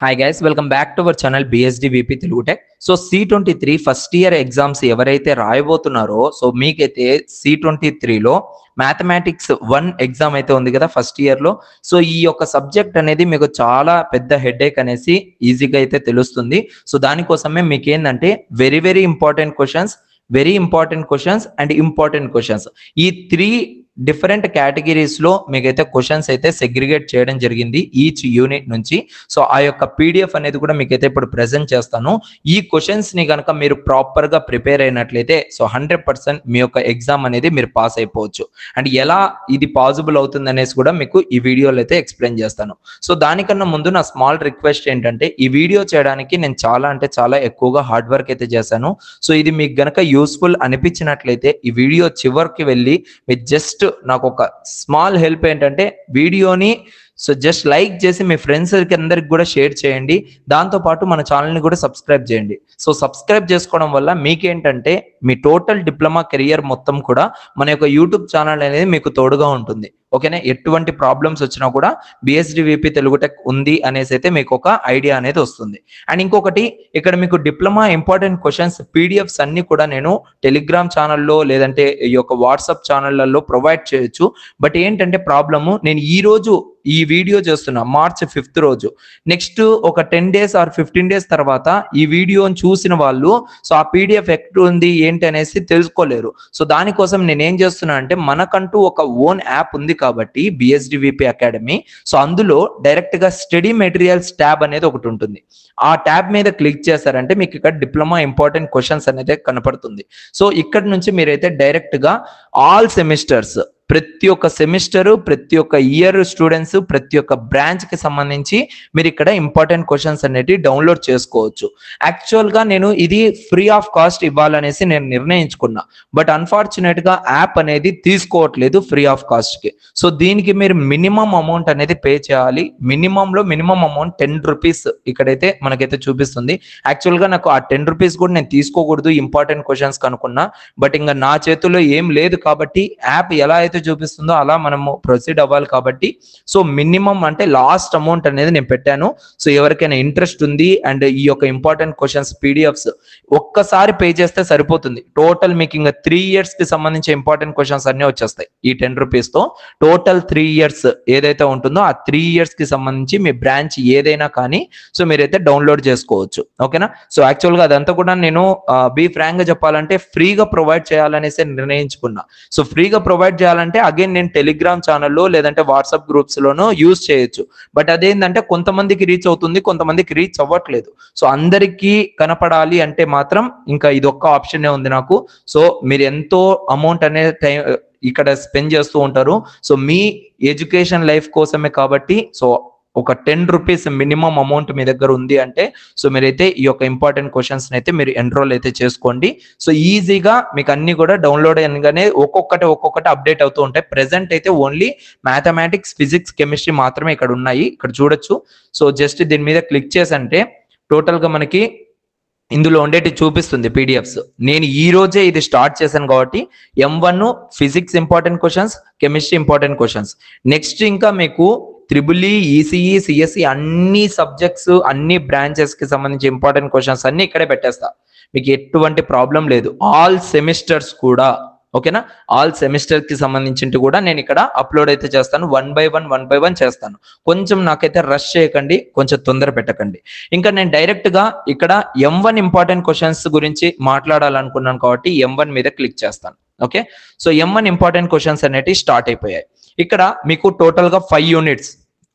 Hi guys, welcome back to our channel BSD VP Telugu tech. So C23 first year exams ఎవరైతే రాయబోతున్నారో so మీకైతే C23లో mathematics 1 exam అయితే ఉంది కదా first year లో. So ఈ యొక్క సబ్జెక్ట్ అనేది మీకు చాలా పెద్ద హెడేక్ అనేసి ఈజీగా అయితే తెలుస్తుంది. సో దానికోసమే మీకు ఏంటంటే very important questions, and important questions, ఈ 3 డిఫరెంట్ కేటగిరీస్ లో మీకైతే క్వశ్చన్స్ అయితే సెగ్రిగేట్ చేయడం జరిగింది ఈచ్ యూనిట్ నుంచి. సో ఆ యొక్క పీడిఎఫ్ అనేది కూడా మీకైతే ఇప్పుడు ప్రెజెంట్ చేస్తాను. ఈ క్వశ్చన్స్ ని కనుక మీరు ప్రాపర్ గా ప్రిపేర్ అయినట్లయితే సో 100% మీ యొక్క ఎగ్జామ్ అనేది మీరు పాస్ అయిపోవచ్చు. అండ్ ఎలా ఇది పాసిబుల్ అవుతుంది అనేసి కూడా మీకు ఈ వీడియోలో అయితే ఎక్స్ప్లెయిన్ చేస్తాను. సో దానికన్నా ముందు నా స్మాల్ రిక్వెస్ట్ ఏంటంటే, ఈ వీడియో చేయడానికి నేను చాలా ఎక్కువగా హార్డ్ వర్క్ అయితే చేశాను. సో ఇది మీకు గనక యూస్ఫుల్ అనిపించినట్లయితే ఈ వీడియో చివరికి వెళ్ళి మీరు జస్ట్ నాకు ఒక స్మాల్ హెల్ప్ ఏంటంటే, వీడియోని సో జస్ట్ లైక్ చేసి మీ ఫ్రెండ్స్ అందరికి కూడా షేర్ చేయండి. దాంతో పాటు మన ఛానల్ని కూడా సబ్స్క్రైబ్ చేయండి. సో సబ్స్క్రైబ్ చేసుకోవడం వల్ల మీకేంటంటే మీ టోటల్ డిప్లొమా కెరియర్ మొత్తం కూడా మన యొక్క యూట్యూబ్ ఛానల్ అనేది మీకు తోడుగా ఉంటుంది. ఓకేనా? ఎటువంటి ప్రాబ్లమ్స్ వచ్చినా కూడా బిఎస్డి విపి తెలుగు టెక్ ఉంది అనేసి అయితే మీకు ఒక ఐడియా అనేది వస్తుంది. అండ్ ఇంకొకటి, ఇక్కడ మీకు డిప్లొమా ఇంపార్టెంట్ క్వశ్చన్స్ పీడిఎఫ్స్ అన్ని కూడా నేను టెలిగ్రామ్ ఛానల్లో లేదంటే ఈ యొక్క వాట్సాప్ ఛానళ్లలో ప్రొవైడ్ చేయొచ్చు. బట్ ఏంటంటే ప్రాబ్లము, నేను ఈ రోజు ఈ వీడియో చేస్తున్నా March 5th రోజు, నెక్స్ట్ ఒక 10 days ఆర్ 15 days తర్వాత ఈ వీడియోని చూసిన వాళ్ళు సో ఆ పీడిఎఫ్ ఎక్కడ ఉంది ఏంటి అనేసి తెలుసుకోలేరు. సో దానికోసం నేను ఏం చేస్తున్నా అంటే, మనకంటూ ఒక ఓన్ యాప్ ఉంది కాబట్టి బిఎస్డి విపి అకాడమీ, సో అందులో డైరెక్ట్ గా స్టడీ మెటీరియల్స్ ట్యాబ్ అనేది ఒకటి ఉంటుంది. ఆ ట్యాబ్ మీద క్లిక్ చేశారంటే మీకు ఇక్కడ డిప్లొమా ఇంపార్టెంట్ క్వశ్చన్స్ అనేది కనపడుతుంది. సో ఇక్కడ నుంచి మీరైతే డైరెక్ట్ గా ఆల్ సెమిస్టర్స్, ప్రతి ఒక్క సెమిస్టర్, ప్రతి ఒక్క ఇయర్ స్టూడెంట్స్, ప్రతి ఒక్క బ్రాంచ్ కి సంబంధించి మీరు ఇక్కడ ఇంపార్టెంట్ క్వశ్చన్స్ అనేవి డౌన్లోడ్ చేసుకోవచ్చు. యాక్చువల్ గా నేను ఇది ఫ్రీ ఆఫ్ కాస్ట్ ఇవ్వాలనేసి నేను నిర్ణయించుకున్నా. బట్ అన్ఫార్చునేట్ గా యాప్ అనేది తీసుకోవట్లేదు ఫ్రీ ఆఫ్ కాస్ట్ కి. సో దీనికి మీరు మినిమం అమౌంట్ అనేది పే చేయాలి. మినిమం అమౌంట్ 10 రూపీస్ ఇక్కడైతే మనకైతే చూపిస్తుంది. యాక్చువల్ గా నాకు ఆ 10 రూపీస్ కూడా నేను తీసుకోకూడదు ఇంపార్టెంట్ క్వశ్చన్స్ కనుక్కున్నా. బట్ ఇంకా నా చేతిలో ఏం లేదు కాబట్టి యాప్ ఎలా అయితే చూపిస్తుందో అలా మనము ప్రొసీడ్ అవ్వాలి కాబట్టి సో మినిమం అంటే లాస్ట్ అమౌంట్ అనేది నేను పెట్టాను. సో ఎవరికైనా ఇంట్రెస్ట్ ఉంది అండ్ ఈ యొక్క ఇంపార్టెంట్ క్వశ్చన్స్ పీడిఎఫ్స్ ఒక్కసారి పే చేస్తే సరిపోతుంది. టోటల్ మీకు ఇంకా 3 years కి సంబంధించి ఇంపార్టెంట్ క్వశ్చన్స్ అన్ని వచ్చేస్తాయి ఈ 10 రూపీస్ తో. టోటల్ 3 years ఏదైతే ఉంటుందో ఆ 3 years కి సంబంధించి మీ బ్రాంచ్ ఏదైనా కానీ సో మీరైతే డౌన్లోడ్ చేసుకోవచ్చు. ఓకేనా? సో యాక్చువల్ గా అదంతా కూడా నేను బీ ఫ్రాంక్ గా చెప్పాలంటే ఫ్రీగా ప్రొవైడ్ చేయాలనేసి నిర్ణయించుకున్నా. సో ఫ్రీగా ప్రొవైడ్ చేయాలంటే అగైన్ నేను టెలిగ్రామ్ ఛానల్లో లేదంటే వాట్సాప్ గ్రూప్స్ లోనూ యూజ్ చేయొచ్చు. బట్ అదేంటంటే కొంతమందికి రీచ్ అవుతుంది, కొంతమందికి రీచ్ అవ్వట్లేదు. సో అందరికీ కనపడాలి అంటే మాత్రం ఇంకా ఇదొక్క ఆప్షనే ఉంది నాకు. సో మీరు ఎంతో అమౌంట్ అనే టైం ఇక్కడ స్పెండ్ చేస్తూ ఉంటారు. సో మీ ఎడ్యుకేషన్ లైఫ్ కోసమే కాబట్టి సో ఒక 10 రూపీస్ మినిమం అమౌంట్ మీ దగ్గర ఉంది అంటే సో మీరైతే ఈ యొక్క ఇంపార్టెంట్ క్వశ్చన్స్ అయితే మీరు ఎన్రోల్ అయితే చేసుకోండి. సో ఈజీగా మీకు అన్ని కూడా డౌన్లోడ్ అయినగానే ఒక్కొక్కటి అప్డేట్ అవుతూ ఉంటాయి. ప్రెసెంట్ అయితే ఓన్లీ మ్యాథమెటిక్స్, ఫిజిక్స్, కెమిస్ట్రీ మాత్రమే ఇక్కడ ఉన్నాయి. ఇక్కడ చూడొచ్చు. సో జస్ట్ దీని మీద క్లిక్ చేసంటే టోటల్ గా మనకి ఇందులో ఉండేటి చూపిస్తుంది పీడిఎఫ్స్. నేను ఈ రోజే ఇది స్టార్ట్ చేశాను కాబట్టి M1 physics important questions, chemistry important questions, next ఇంకా మీకు ట్రిపుల్ ఈసీఈ, సిఎస్ఈ అన్ని సబ్జెక్ట్స్, అన్ని బ్రాంచెస్ కి సంబంధించి ఇంపార్టెంట్ క్వశ్చన్స్ అన్ని ఇక్కడే పెట్టేస్తా. మీకు ఎటువంటి ప్రాబ్లం లేదు. ఆల్ సెమిస్టర్స్ కూడా, ఓకేనా? ఆల్ సెమిస్టర్ కి సంబంధించి కూడా నేను ఇక్కడ అప్లోడ్ అయితే చేస్తాను. వన్ బై వన్ చేస్తాను. కొంచెం నాకైతే రష్ చేయకండి, కొంచెం తొందర పెట్టకండి. ఇంకా నేను డైరెక్ట్ గా ఇక్కడ M1 ఇంపార్టెంట్ క్వశ్చన్స్ గురించి మాట్లాడాలనుకున్నాను కాబట్టి M1 మీద క్లిక్ చేస్తాను. Okay? So M1 important questions అనేవి స్టార్ట్ అయిపోయాయి. ఇక్కడ మీకు టోటల్ గా 5 యూనిట్స్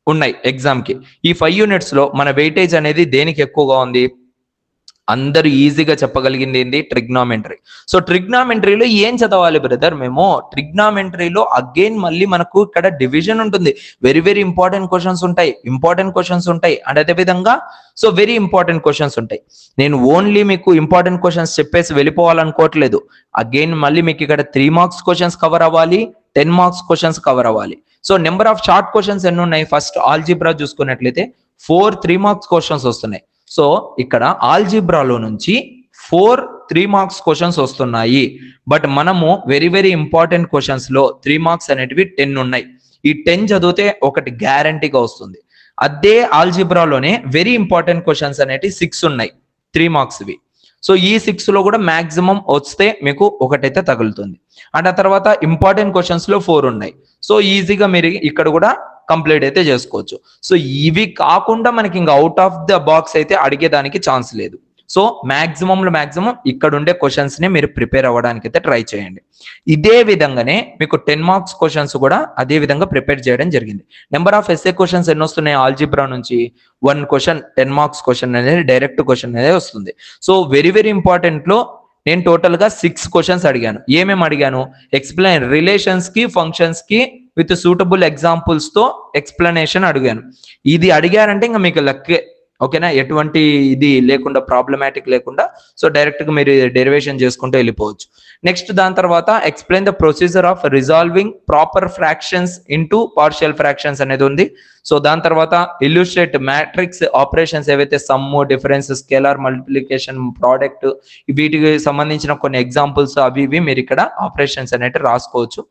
ఉన్నాయి ఎగ్జామ్ కి. ఈ 5 యూనిట్స్ లో మన వెయిటేజ్ అనేది దేనికి ఎక్కువగా ఉంది? అందరూ ఈజీగా చెప్పగలిగింది ఏంది? ట్రిగ్నామెంట్రీ. సో ట్రిగ్నామెంట్రీలో ఏం చదవాలి బ్రదర్? మేము ట్రిగ్నామెంట్రీలో అగైన్ మళ్ళీ మనకు ఇక్కడ డివిజన్ ఉంటుంది. వెరీ ఇంపార్టెంట్ క్వశ్చన్స్ ఉంటాయి అండ్ అదే విధంగా సో వెరీ ఇంపార్టెంట్ క్వశ్చన్స్ ఉంటాయి. నేను ఓన్లీ మీకు ఇంపార్టెంట్ క్వశ్చన్స్ చెప్పేసి వెళ్ళిపోవాలనుకోవట్లేదు. అగైన్ మళ్ళీ మీకు ఇక్కడ 3 marks క్వశ్చన్స్ కవర్ అవ్వాలి, 10 marks క్వశ్చన్స్ కవర్ అవ్వాలి. So number of short questions ఎన్ని ఉన్నాయి? ఫస్ట్ ఆల్జీబ్రా చూసుకున్నట్లయితే 4 3 marks క్వశ్చన్స్ వస్తున్నాయి. సో ఇక్కడ ఆల్జీబ్రాలో నుంచి 4 3 marks క్వశ్చన్స్ వస్తున్నాయి. బట్ మనము వెరీ ఇంపార్టెంట్ క్వశ్చన్స్ లో 3 marks అనేటివి 10 ఉన్నాయి. ఈ 10 చదివితే ఒకటి గ్యారంటీగా వస్తుంది. అదే ఆల్జిబ్రాలోనే వెరీ ఇంపార్టెంట్ క్వశ్చన్స్ అనేవి 6 ఉన్నాయి, 3 మార్క్స్వి. సో ఈ 6 లో కూడా మాక్సిమం వస్తే మీకు ఒకటైతే తగులుతుంది. అండ్ ఆ తర్వాత ఇంపార్టెంట్ క్వశ్చన్స్ లో 4 ఉన్నాయి. సో ఈజీగా మీరు ఇక్కడ కూడా కంప్లీట్ అయితే చేసుకోవచ్చు. సో ఇవి కాకుండా మనకి ఇంకా అవుట్ ఆఫ్ ద బాక్స్ అయితే అడిగేదానికి ఛాన్స్ లేదు. సో మాక్సిమం ఇక్కడ ఉండే క్వశ్చన్స్ ని మీరు ప్రిపేర్ అవ్వడానికి అయితే ట్రై చేయండి. ఇదే విధంగానే మీకు 10 మార్క్స్ క్వశ్చన్స్ కూడా అదే విధంగా ప్రిపేర్ చేయడం జరిగింది. నెంబర్ ఆఫ్ ఎస్ఏ క్వశ్చన్స్ ఎన్ని వస్తున్నాయి ఆల్జిబ్రా నుంచి? 1 క్వశ్చన్ 10 మార్క్స్ క్వశ్చన్ అనేది డైరెక్ట్ క్వశ్చన్ అనేది వస్తుంది. సో వెరీ వెరీ ఇంపార్టెంట్ లో నేను టోటల్ గా 6 క్వశ్చన్స్ అడిగాను. ఏమేమి అడిగాను? ఎక్స్ప్లెయిన్ రిలేషన్స్ కి ఫంక్షన్స్ కి విత్ సూటబుల్ ఎగ్జాంపుల్స్ తో ఎక్స్ప్లెనేషన్ అడిగాను. ఇది అడిగారంటే ఇంకా మీకు లక్కే, ఓకేనా? ఎటువంటి ఇది లేకుండా, ప్రాబ్లమాటిక్ లేకుండా, సో డైరెక్ట్ గా మీరు డెరివేషన్ చేసుకుంటూ వెళ్ళిపోవచ్చు. నెక్స్ట్ దాని తర్వాత explain the procedure of resolving proper fractions into partial fractions అనేది ఉంది. సో దాని తర్వాత ఇల్యూస్ట్రేట్ మ్యాట్రిక్స్ ఆపరేషన్స్ ఏవైతే some, difference, scalar multiplication, product, వీటికి సంబంధించిన కొన్ని ఎగ్జాంపుల్స్ అవి ఇవి మీరు ఇక్కడ ఆపరేషన్స్ అనేవి రాసుకోవచ్చు.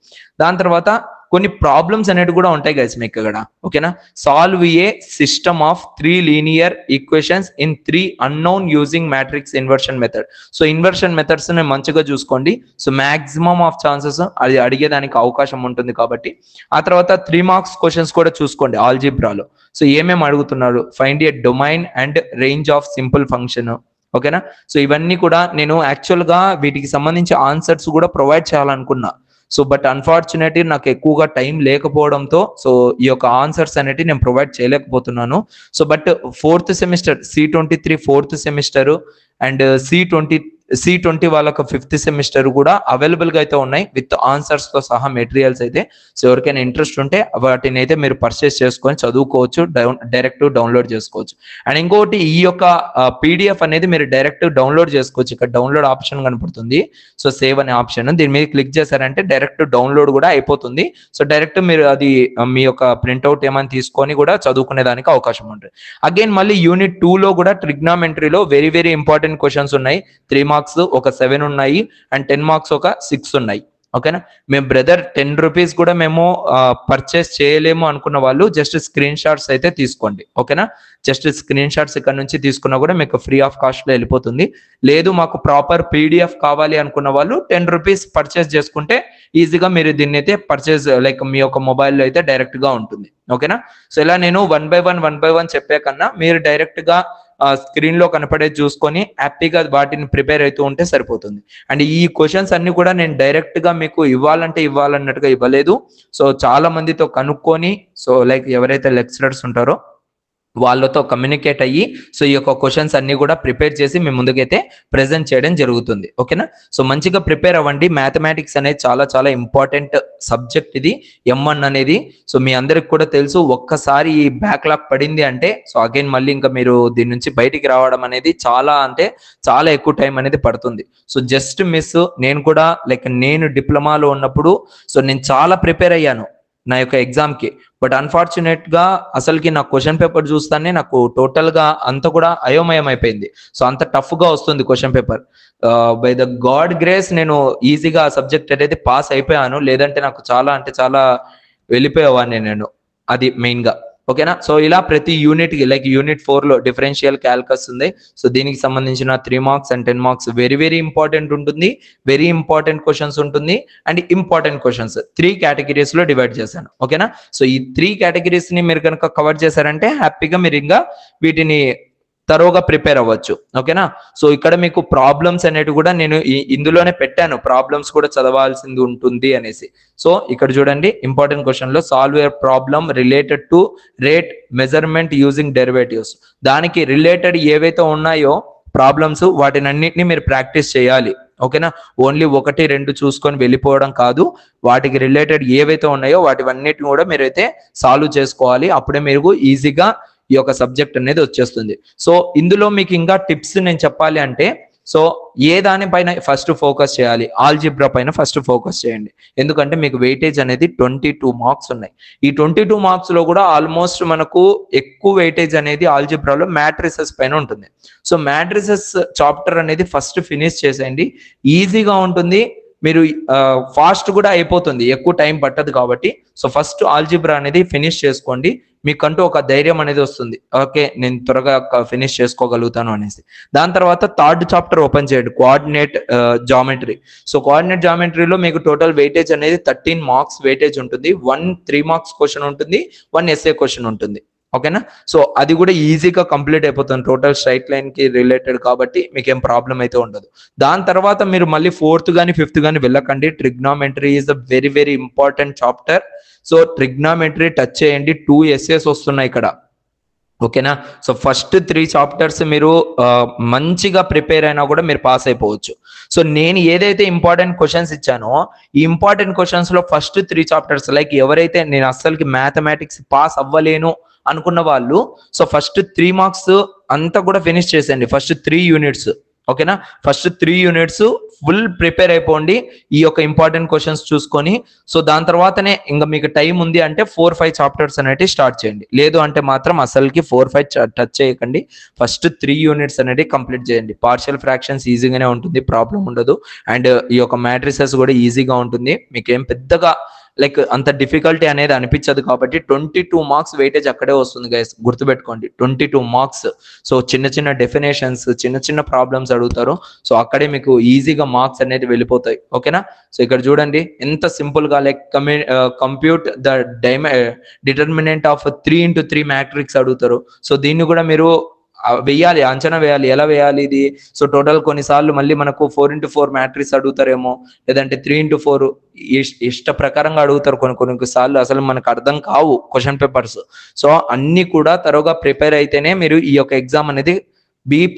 దాని తర్వాత కొన్ని ప్రాబ్లమ్స్ అనేవి కూడా ఉంటాయి గైస్ మీకు ఇక్కడ, ఓకేనా? Solve A system of 3 linear equations in 3 unknown using matrix inversion method. So inversion methods ని మంచిగా చూసుకోండి. సో మాక్సిమం ఆఫ్ ఛాన్సెస్ అది అడిగేదానికి అవకాశం ఉంటుంది కాబట్టి. ఆ తర్వాత 3 మార్క్స్ క్వశ్చన్స్ కూడా చూసుకోండి ఆల్జిబ్రాలో. సో ఏమేమి అడుగుతున్నారు? Find a domain and range of simple function, ఓకేనా? సో ఇవన్నీ కూడా నేను యాక్చువల్ గా వీటికి సంబంధించి ఆన్సర్స్ కూడా ప్రొవైడ్ చేయాలనుకున్నా. సో బట్ అన్ఫార్చునేట్లీ నాకు ఎక్కువగా టైం లేకపోవడంతో సో ఈ యొక్క ఆన్సర్స్ అనేవి నేను ప్రొవైడ్ చేయలేకపోతున్నాను. So but 4th semester C23 4th semester and C20 వాళ్ళకి 5th సెమిస్టర్ కూడా అవైలబుల్ గా అయితే ఉన్నాయి విత్ ఆన్సర్స్ తో సహా మెటీరియల్స్ అయితే. సో ఎవరికైనా ఇంట్రెస్ట్ ఉంటే వాటిని అయితే మీరు పర్చేస్ చేసుకొని చదువుకోవచ్చు, డైరెక్ట్ డౌన్లోడ్ చేసుకోవచ్చు. అండ్ ఇంకోటి ఈ యొక్క PDF అనేది మీరు డైరెక్ట్ డౌన్లోడ్ చేసుకోవచ్చు. ఇక్కడ డౌన్లోడ్ ఆప్షన్ కనపడుతుంది. సో సేవ్ అనే ఆప్షన్, దీని మీద క్లిక్ చేశారంటే డైరెక్ట్ డౌన్లోడ్ కూడా అయిపోతుంది. సో డైరెక్ట్ మీరు అది మీ యొక్క ప్రింట్అవుట్ ఏమైనా తీసుకొని కూడా చదువుకునే దానికి అవకాశం ఉంటుంది. అగైన్ మళ్ళీ యూనిట్ 2 లో కూడా ట్రిగ్నామెంటరీలో వెరీ వెరీ ఇంపార్టెంట్ క్వశ్చన్స్ ఉన్నాయి. 3 మార్క్స్ ఒక 7 ఉన్నాయి అండ్ 10 మార్క్స్ ఒక 6 ఉన్నాయి, ఓకేనా? మేము బ్రదర్ 10 రూపీస్ కూడా మేము పర్చేస్ చేయలేము అనుకున్న వాళ్ళు జస్ట్ స్క్రీన్ షాట్స్ అయితే తీసుకోండి, ఓకేనా? జస్ట్ స్క్రీన్ షాట్స్ ఇక్కడ నుంచి తీసుకున్నా కూడా మీకు ఫ్రీ ఆఫ్ కాస్ట్ లో వెళ్ళిపోతుంది. లేదు మాకు ప్రాపర్ PDF కావాలి అనుకున్న వాళ్ళు 10 రూపీస్ పర్చేస్ చేసుకుంటే ఈజీగా మీరు దీన్ని అయితే పర్చేస్ లైక్ మీ యొక్క మొబైల్లో అయితే డైరెక్ట్ గా ఉంటుంది, ఓకేనా? సో ఇలా నేను 1 by 1 చెప్పే కన్నా మీరు డైరెక్ట్ గా స్క్రీన్ లో కనపడేది చూసుకొని హ్యాపీగా వాటిని ప్రిపేర్ అవుతూ ఉంటే సరిపోతుంది. అండ్ ఈ క్వశ్చన్స్ అన్ని కూడా నేను డైరెక్ట్ గా మీకు ఇవ్వాలన్నట్టుగా ఇవ్వలేదు. సో చాలా మందితో కనుక్కొని, సో లైక్ ఎవరైతే లెక్చరర్స్ ఉంటారో వాళ్ళతో కమ్యూనికేట్ అయ్యి సో ఈ యొక్క క్వశ్చన్స్ అన్ని కూడా ప్రిపేర్ చేసి మీ ముందుకైతే ప్రెజెంట్ చేయడం జరుగుతుంది, ఓకేనా? సో మంచిగా ప్రిపేర్ అవ్వండి. మ్యాథమెటిక్స్ అనేది చాలా చాలా ఇంపార్టెంట్ సబ్జెక్ట్ ఇది, M1 అనేది. సో మీ అందరికి కూడా తెలుసు, ఒక్కసారి ఈ బ్యాక్లాగ్ పడింది అంటే సో అగైన్ మళ్ళీ ఇంకా మీరు దీని నుంచి బయటికి రావడం అనేది చాలా అంటే చాలా ఎక్కువ టైం అనేది పడుతుంది. So just miss. నేను కూడా లైక్ నేను డిప్లొమాలో ఉన్నప్పుడు సో నేను చాలా ప్రిపేర్ అయ్యాను నా యొక్క ఎగ్జామ్ కి. బట్ అన్ఫార్చునేట్ గా అసలుకి నా క్వశ్చన్ పేపర్ చూస్తానే నాకు టోటల్ గా అంత కూడా అయోమయం అయిపోయింది. సో అంత టఫ్ గా వస్తుంది question paper. By the God grace నేను ఈజీగా ఆ సబ్జెక్ట్ అనేది పాస్ అయిపోయాను. లేదంటే నాకు చాలా అంటే చాలా వెళ్ళిపోయేవాడిని నేను, అది మెయిన్ గా, ఓకేనా? సో ఇలా ప్రతి యూనిట్ కి లైక్ యూనిట్ 4 లో డిఫరెన్షియల్ క్యాల్కస్ ఉంది. సో దీనికి సంబంధించిన 3 marks and 10 marks very very important ఉంటుంది. వెరీ ఇంపార్టెంట్ క్వశ్చన్స్ ఉంటుంది అండ్ ఇంపార్టెంట్ క్వశ్చన్స్ 3 కేటగిరీస్ లో డివైడ్ చేశాను, ఓకేనా? సో ఈ 3 కేటగిరీస్ ని మీరు కనుక కవర్ చేశారంటే హ్యాపీగా మీరు ఇంకా వీటిని తరోగా ప్రిపేర్ అవ్వచ్చు, ఓకేనా? సో ఇక్కడ మీకు ప్రాబ్లమ్స్ అనేవి కూడా నేను ఇందులోనే పెట్టాను, ప్రాబ్లమ్స్ కూడా చదవాల్సింది ఉంటుంది అనేసి. సో ఇక్కడ చూడండి, ఇంపార్టెంట్ క్వశ్చన్ లో solve A problem related to rate measurement using derivatives. దానికి రిలేటెడ్ ఏవైతే ఉన్నాయో ప్రాబ్లమ్స్ వాటినన్నిటిని మీరు ప్రాక్టీస్ చేయాలి, ఓకేనా? ఓన్లీ 1, 2 చూసుకొని వెళ్ళిపోవడం కాదు. వాటికి రిలేటెడ్ ఏవైతే ఉన్నాయో వాటివన్నిటిని కూడా మీరైతే సాల్వ్ చేసుకోవాలి. అప్పుడే మీరు ఈజీగా ఈ యొక్క సబ్జెక్ట్ అనేది వచ్చేస్తుంది. సో ఇందులో మీకు ఇంకా టిప్స్ నేను చెప్పాలి అంటే సో ఏ దానిపైన ఫస్ట్ ఫోకస్ చేయాలి? ఆల్జిబ్రా పైన ఫస్ట్ ఫోకస్ చేయండి. ఎందుకంటే మీకు వెయిటేజ్ అనేది 22 మార్క్స్ ఉన్నాయి. ఈ 22 మార్క్స్ లో కూడా ఆల్మోస్ట్ మనకు ఎక్కువ వెయిటేజ్ అనేది ఆల్జిబ్రాలో మ్యాట్రిసెస్ పైన ఉంటుంది. సో మ్యాట్రిసెస్ చాప్టర్ అనేది ఫస్ట్ ఫినిష్ చేసేయండి, ఈజీగా ఉంటుంది. మీరు ఫాస్ట్ కూడా అయిపోతుంది, ఎక్కువ టైం పట్టదు కాబట్టి. సో ఫస్ట్ ఆల్జిబ్రా అనేది ఫినిష్ చేసుకోండి, మీకంటూ ఒక ధైర్యం అనేది వస్తుంది, ఓకే నేను త్వరగా ఫినిష్ చేసుకోగలుగుతాను అనేసి. దాని తర్వాత థర్డ్ చాప్టర్ ఓపెన్ చేయండి, కోఆర్డినేట్ జామెట్రీ. సో కోఆర్డినేట్ జామెట్రీలో మీకు టోటల్ వెయిటేజ్ అనేది 13 మార్క్స్ వెయిటేజ్ ఉంటుంది. 1 3 మార్క్స్ క్వశ్చన్ ఉంటుంది, 1 ఎస్ఏ క్వశ్చన్ ఉంటుంది, ఓకేనా. సో అది కూడా ఈజీగా కంప్లీట్ అయిపోతుంది, టోటల్ స్ట్రైట్ లైన్ కి రిలేటెడ్ కాబట్టి మీకు ఏం ప్రాబ్లం అయితే ఉండదు. దాని తర్వాత మీరు మళ్ళీ 4th కానీ 5th కానీ వెళ్ళకండి. Trigonometry is the very very important chapter. So trigonometry touch చేయండి, 2 ఎస్ఏస్ వస్తున్నాయి ఇక్కడ, ఓకేనా. సో ఫస్ట్ 3 చాప్టర్స్ మీరు మంచిగా ప్రిపేర్ అయినా కూడా మీరు పాస్ అయిపోవచ్చు. సో నేను ఏదైతే ఇంపార్టెంట్ క్వశ్చన్స్ ఇచ్చానో ఈ ఇంపార్టెంట్ క్వశ్చన్స్ లో ఫస్ట్ 3 చాప్టర్స్, లైక్ ఎవరైతే నేను అస్సలకి మ్యాథమెటిక్స్ పాస్ అవ్వలేను అనుకున్న వాళ్ళు, సో ఫస్ట్ 3 మార్క్స్ అంతా కూడా ఫినిష్ చేసేయండి, ఫస్ట్ 3 యూనిట్స్, ఓకేనా. ఫస్ట్ 3 యూనిట్స్ ఫుల్ ప్రిపేర్ అయిపోండి ఈ యొక్క ఇంపార్టెంట్ క్వశ్చన్స్ చూసుకొని. సో దాని తర్వాతనే ఇంకా మీకు టైం ఉంది అంటే 4-5 చాప్టర్స్ అనేవి స్టార్ట్ చేయండి, లేదు అంటే మాత్రం అసలుకి 4-5 టచ్ చేయకండి. ఫస్ట్ 3 యూనిట్స్ అనేది కంప్లీట్ చేయండి. పార్షియల్ ఫ్రాక్షన్స్ ఈజీగానే ఉంటుంది, ప్రాబ్లం ఉండదు. అండ్ ఈ యొక్క మ్యాట్రిసెస్ కూడా ఈజీగా ఉంటుంది, మీకేం పెద్దగా లైక్ అంత డిఫికల్టీ అనేది అనిపించదు కాబట్టి 22 మార్క్స్ వెయిటేజ్ అక్కడే వస్తుంది గైస్, గుర్తుపెట్టుకోండి 22 మార్క్స్. సో చిన్న చిన్న డెఫినేషన్స్, చిన్న చిన్న ప్రాబ్లమ్స్ అడుగుతారు, సో అక్కడే మీకు ఈజీగా మార్క్స్ అనేది వెళ్ళిపోతాయి, ఓకేనా. సో ఇక్కడ చూడండి ఎంత సింపుల్ గా, like compute the determinant of 3x3 matrix అడుగుతారు. సో దీన్ని కూడా మీరు వేయాలి, అంచనా వేయాలి, ఎలా వేయాలి ఇది. సో టోటల్ కొన్నిసార్లు మళ్ళీ మనకు 4x4 మ్యాట్రిక్స్ అడుగుతారేమో, లేదంటే 3x4 ఇష్ట ప్రకారంగా అడుగుతారు కొన్నిసార్లు, అసలు మనకు అర్థం కావు క్వశ్చన్ పేపర్స్. సో అన్ని కూడా తరువుగా ప్రిపేర్ అయితేనే మీరు ఈ యొక్క ఎగ్జామ్ అనేది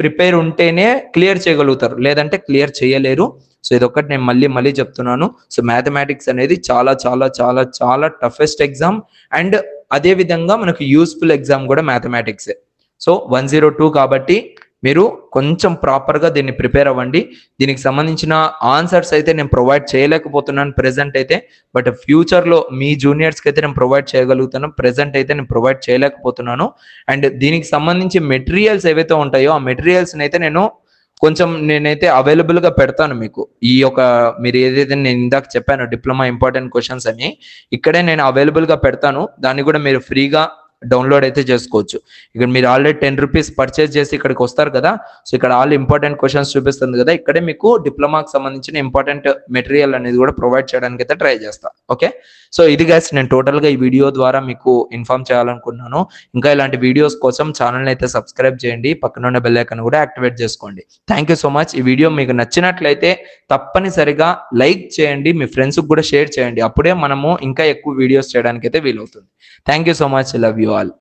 ప్రిపేర్ ఉంటేనే క్లియర్ చేయగలుగుతారు, లేదంటే క్లియర్ చేయలేరు. సో ఇదొక్కటి నేను మళ్ళీ చెప్తున్నాను. సో మ్యాథమెటిక్స్ అనేది చాలా చాలా చాలా చాలా టఫెస్ట్ ఎగ్జామ్, అండ్ అదే విధంగా మనకు యూస్ఫుల్ ఎగ్జామ్ కూడా మ్యాథమెటిక్సే. సో 102 కాబట్టి మీరు కొంచెం ప్రాపర్గా దీన్ని ప్రిపేర్ అవ్వండి. దీనికి సంబంధించిన ఆన్సర్స్ అయితే నేను ప్రొవైడ్ చేయలేకపోతున్నాను ప్రెసెంట్ అయితే, బట్ ఫ్యూచర్లో మీ జూనియర్స్కి అయితే నేను ప్రొవైడ్ చేయగలుగుతాను, ప్రెసెంట్ అయితే నేను ప్రొవైడ్ చేయలేకపోతున్నాను. అండ్ దీనికి సంబంధించి మెటీరియల్స్ ఏవైతే ఉంటాయో ఆ మెటీరియల్స్ని అయితే నేనైతే అవైలబుల్గా పెడతాను మీకు. ఈ యొక్క మీరు ఏదైతే నేను ఇందాక చెప్పాను డిప్లొమా ఇంపార్టెంట్ క్వశ్చన్స్ అని, ఇక్కడే నేను అవైలబుల్గా పెడతాను, దాన్ని కూడా మీరు ఫ్రీగా డౌన్లోడ్ అయితే చేసుకోవచ్చు. ఇక్కడ మీరు ఆల్రెడీ 10 రూపీస్ పర్చేస్ చేసి ఇక్కడికి వస్తారు కదా, సో ఇక్కడ ఆల్ ఇంపార్టెంట్ క్వశ్చన్స్ చూపిస్తుంది కదా, ఇక్కడే మీకు డిప్లొమాకి సంబంధించిన ఇంపార్టెంట్ మెటీరియల్ అనేది కూడా ప్రొవైడ్ చేయడానికి అయితే ట్రై చేస్తా, ఓకే. సో ఇది గైస్ నేను టోటల్గా ఈ వీడియో ద్వారా మీకు ఇన్ఫార్మ్ చేయాలనుకున్నాను. ఇంకా ఇలాంటి వీడియోస్ కోసం ఛానల్ని అయితే సబ్స్క్రైబ్ చేయండి, పక్కన ఉన్న బెల్ ఐకాన్ కూడా యాక్టివేట్ చేసుకోండి. Thank you so much. ఈ వీడియో మీకు నచ్చినట్లయితే తప్పనిసరిగా లైక్ చేయండి, మీ ఫ్రెండ్స్కి కూడా షేర్ చేయండి, అప్పుడే మనము ఇంకా ఎక్కువ వీడియోస్ చేయడానికి అయితే వీలవుతుంది. Thank you so much, love you all.